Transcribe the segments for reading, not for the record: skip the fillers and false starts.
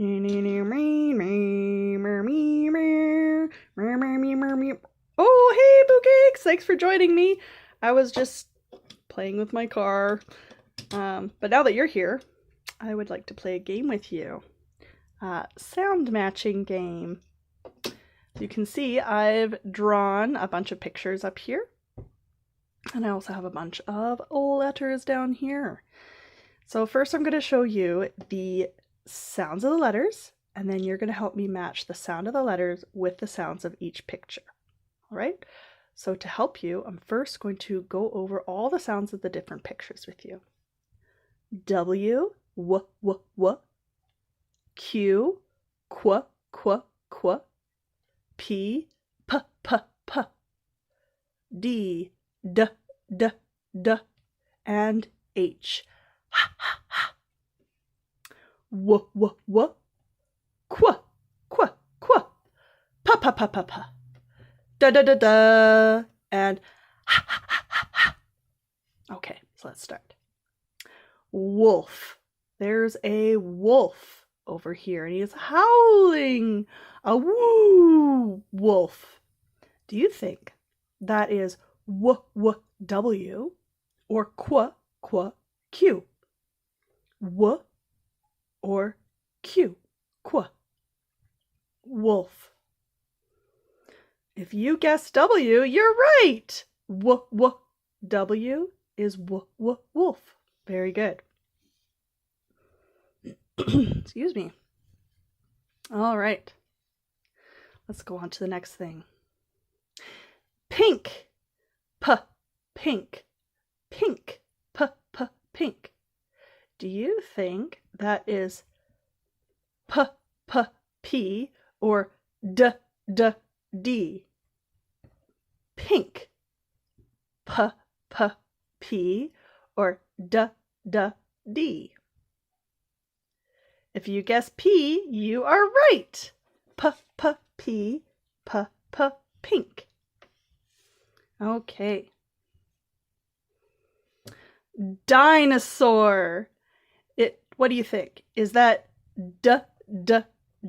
Oh, hey, Bookcakes! Thanks for joining me. I was just playing with my car. But now that you're here, I would like to play a game with you. Sound matching game. You can see I've drawn a bunch of pictures up here. And I also have a bunch of letters down here. So first I'm going to show you the sounds of the letters, and then you're going to help me match the sound of the letters with the sounds of each picture. All right? So to help you, I'm first going to go over all the sounds of the different pictures with you. W, w, w, w. Q, qu, qu, qu. P, p, p, p. D, d, d, d. And H. Ha, ha, ha. W, w, w. Qu, qu, qu. Pa, pa, pa, pa, pa. Da, da, da, da. And ha, ha, ha, ha, ha. Okay, so let's start. Wolf. There's a wolf over here, and he is howling. A woo wolf. Do you think that is w, w, w or qu, qu, q? W or q? Qu. Wolf. If you guess W, you're right. W, w, W is w, w, wolf. Very good. Excuse me. All right. Let's go on to the next thing. Pink. P, pink. Pink. P, p, pink. Do you think that is p, p, p or d, d, d? Pink. P, p, p or d, d, d? If you guess P, you are right. P, p, p, p, p, pink. Okay. Dinosaur. What do you think? Is that d, d,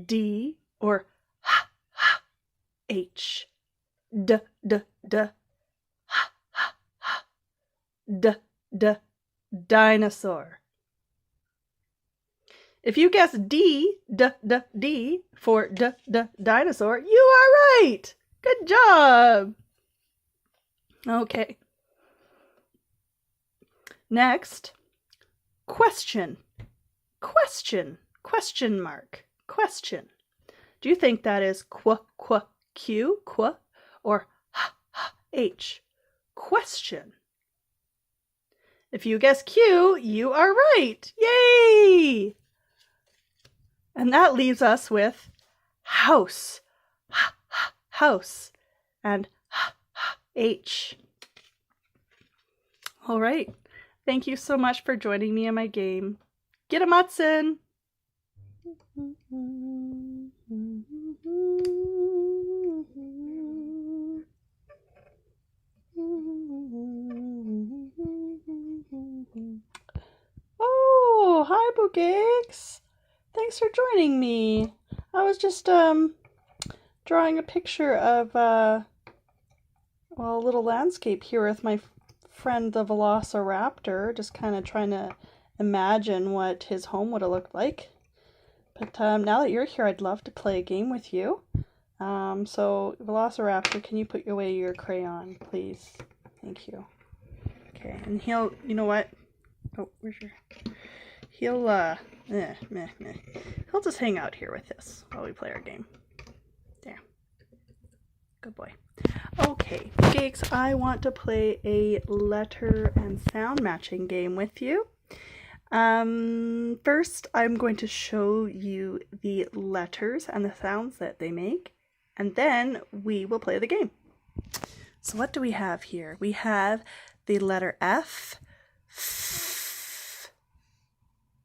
d or h, h, h? D, d, d, h, h, h. D, d, dinosaur. If you guess D, d, d, d for d, d, dinosaur, you are right. Good job. Okay. Next, question. Question. Question mark. Question. Do you think that is qu, qu, q, qu, or h, h, h? Question. If you guess Q, you are right. Yay! And that leaves us with house. H, h, house. And h, h, h. All right. Thank you so much for joining me in my game. Gitamatsun! Oh, hi, Bookcakes. Thanks for joining me. I was just drawing a picture of a little landscape here with my friend the Velociraptor, just kind of trying to imagine what his home would have looked like. But now that you're here, I'd love to play a game with you. So Velociraptor, can you put away your crayon, please? Thank you. Okay, and he'll, you know what? Oh, where's your... He'll he'll just hang out here with this while we play our game. There. Good boy. Okay, Bookcakes, I want to play a letter and sound matching game with you. First, I'm going to show you the letters and the sounds that they make, and then we will play the game. So what do we have here? We have the letter F,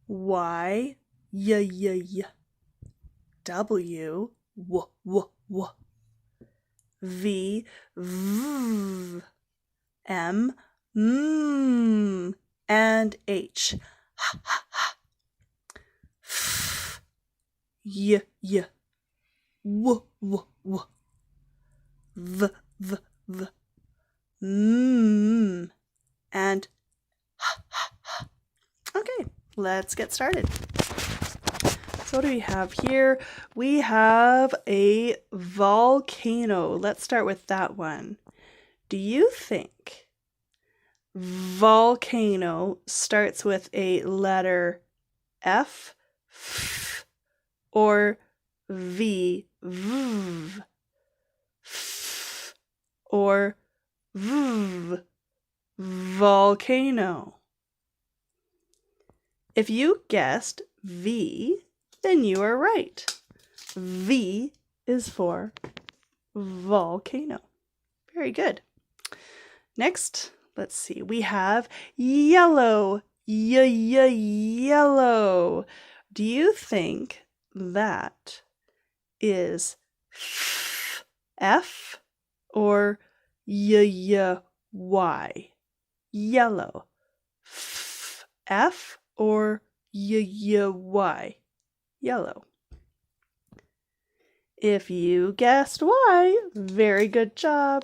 Y, y, y, y. W, w, w, w. V, v. M, m. And H. F, y, y, w, w, w, v, v, v, and h, h, h. Okay, let's get started. So what do we have here? We have a volcano. Let's start with that one. Do you think volcano starts with a letter F, f, or V, v, f, or v, volcano? If you guessed V, then you are right. V is for volcano. Very good. Next, let's see. We have yellow. Yellow. Do you think that is F or Y? Yellow. F or Y? Yellow. If you guessed Y, very good job.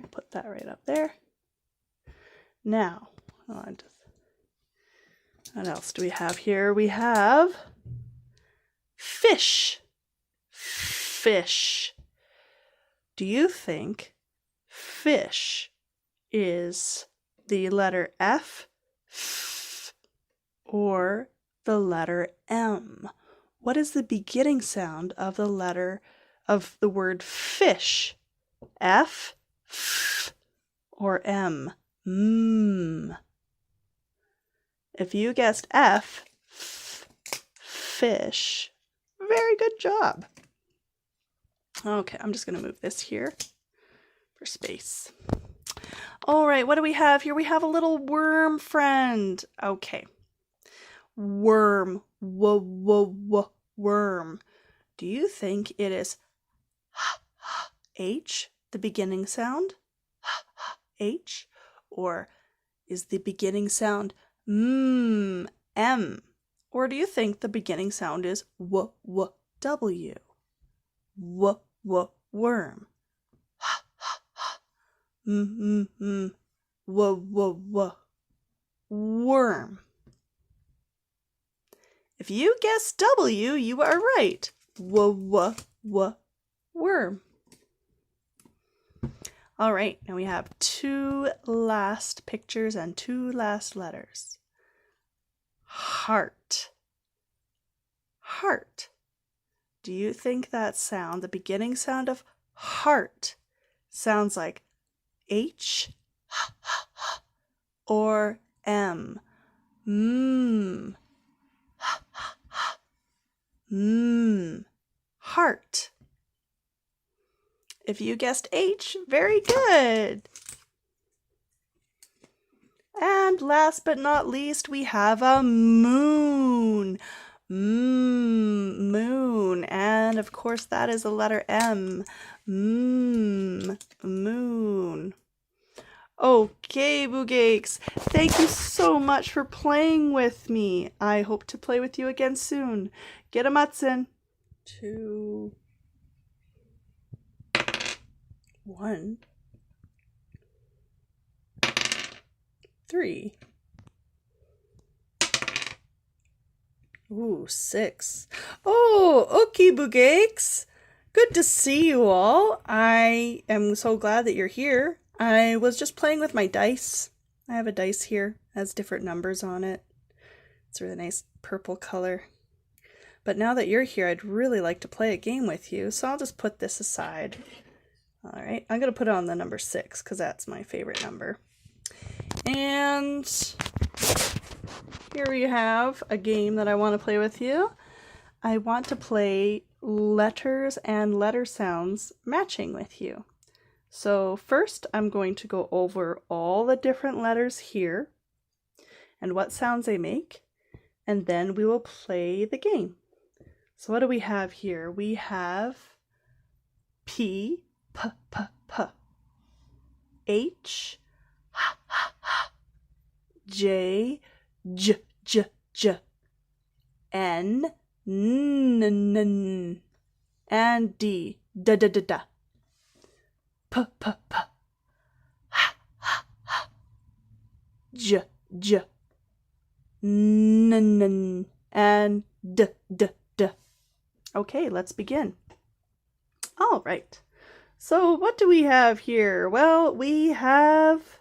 Put that right up there. Now, what else do we have here? We have fish. Fish. Do you think fish is the letter F, or the letter M? What is the beginning sound of the word fish? F, or M? If you guessed F, fish, very good job. Okay, I'm just going to move this here for space. All right, what do we have here? We have a little worm friend. Okay. Worm. Worm. Do you think it is H, the beginning sound? H? Or is the beginning sound M? Or do you think the beginning sound is W? Worm. Worm. If you guessed W, you are right. Worm. All right, now we have two last pictures and two last letters. Heart. Heart. Do you think that sound, the beginning sound of heart, sounds like H or M? Heart. If you guessed H, very good. And last but not least, we have a moon. Moon. And of course, that is the letter M. Moon. Okay, Boogakes. Thank you so much for playing with me. I hope to play with you again soon. Get a Mutson. 2, 1, 3. Ooh, 6. Oh, okay, Boogakes. Good to see you all. I am so glad that you're here. I was just playing with my dice. I have a dice here. It has different numbers on it. It's a really nice purple color. But now that you're here, I'd really like to play a game with you, so I'll just put this aside. All right, I'm going to put it on the number 6 because that's my favorite number. And here we have a game that I want to play with you. I want to play letters and letter sounds matching with you. So first, I'm going to go over all the different letters here and what sounds they make, and then we will play the game. So what do we have here? We have P, P, P, P, H, H, H, H, J, J, J, J, N, N, n, n, and D. Da, da, da, da. P, p, p. Ha, ha, ha. J, j. N, n, and D, d, d. Okay, let's begin. All right. So what do we have here? Well, we have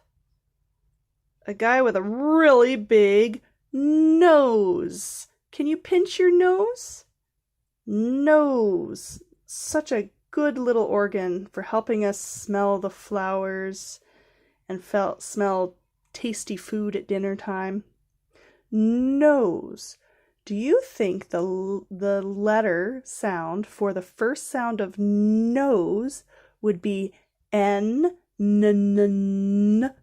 a guy with a really big nose. Can you pinch your nose? Nose. Such a good little organ for helping us smell the flowers and smell tasty food at dinner time. Nose. Do you think the letter sound for the first sound of nose would be N, n, n,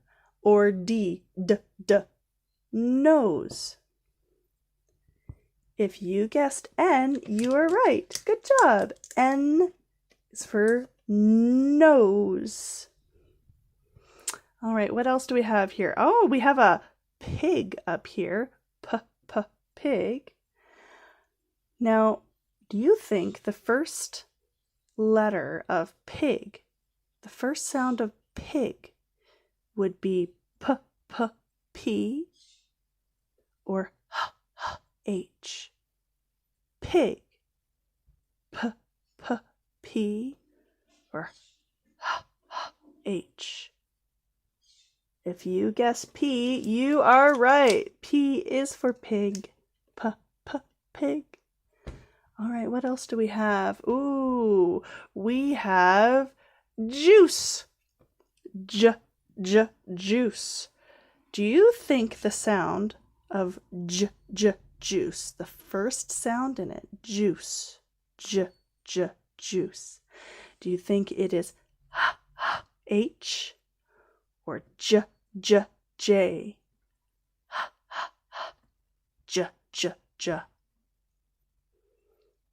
or D, d, d? Nose. If you guessed N, you are right. Good job. N is for nose. All right, what else do we have here? Oh, we have a pig up here. Pig. Now, do you think the first letter of pig, the first sound of pig, would be P or H? Pig. P or H? If you guess P, you are right. P is for pig. Pig. All right, what else do we have? Ooh, we have juice. Juice. Do you think the sound of juice, the first sound in it, juice, juice, do you think it is H or J? J.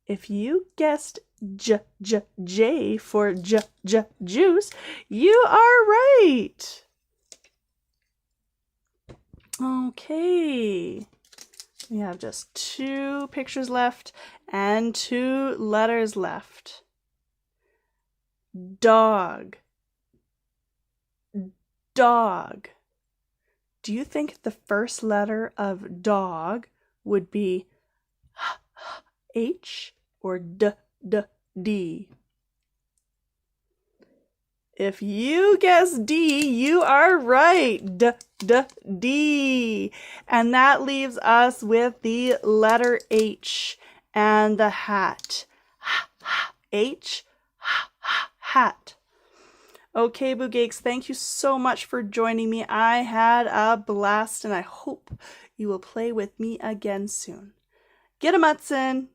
If you guessed J for juice, you are right. Okay. We have just 2 pictures left and 2 letters left. Dog. Do you think the first letter of dog would be H or D? If you guess D, you are right. D. And that leaves us with the letter H and the hat. H, hat. Okay, Boogakes, thank you so much for joining me. I had a blast, and I hope you will play with me again soon. Get 'em, Hudson!